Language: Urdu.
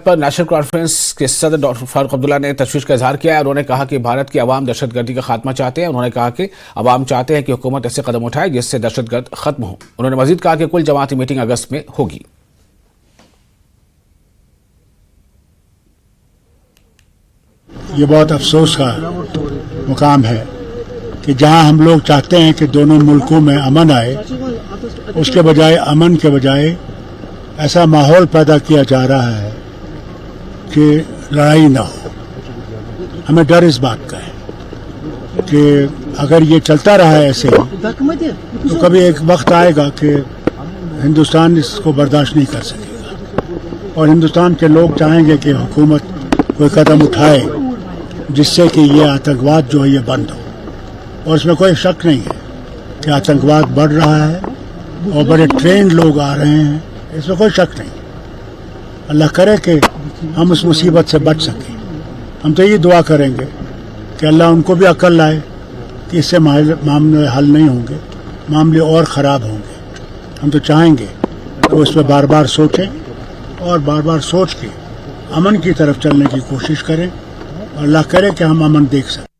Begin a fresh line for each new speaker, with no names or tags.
بات پر نیشنل کانفرنس کے صدر ڈاکٹر فاروق عبداللہ نے تشویش کا اظہار کیا ہے. انہوں نے کہا کہ بھارت کی عوام دہشت گردی کا خاتمہ چاہتے ہیں. انہوں نے کہا کہ عوام چاہتے ہیں کہ حکومت ایسے قدم اٹھائے جس سے دہشت گرد ختم ہو. انہوں نے مزید کہا کہ کل جماعتی میٹنگ اگست میں ہوگی.
یہ بہت افسوس کا مقام ہے کہ جہاں ہم لوگ چاہتے ہیں کہ دونوں ملکوں میں امن آئے، اس کے بجائے امن کے بجائے ایسا ماحول پیدا کیا جا رہا ہے کہ لڑائی نہ ہو. ہمیں ڈر اس بات کا ہے کہ اگر یہ چلتا رہا ایسے ہی تو کبھی ایک وقت آئے گا کہ ہندوستان اس کو برداشت نہیں کر سکے گا، اور ہندوستان کے لوگ چاہیں گے کہ حکومت کوئی قدم اٹھائے جس سے کہ یہ آتنکواد جو ہے یہ بند ہو. اور اس میں کوئی شک نہیں ہے کہ آتنکواد بڑھ رہا ہے اور بڑے ٹرینڈ لوگ آ رہے ہیں، اس میں کوئی شک نہیں. اللہ کرے کہ ہم اس مصیبت سے بچ سکیں. ہم تو یہ دعا کریں گے کہ اللہ ان کو بھی عقل لائے کہ اس سے معاملے حل نہیں ہوں گے، معاملے اور خراب ہوں گے. ہم تو چاہیں گے کہ اس پہ بار بار سوچیں اور بار بار سوچ کے امن کی طرف چلنے کی کوشش کریں، اور اللہ کرے کہ ہم امن دیکھ سکیں.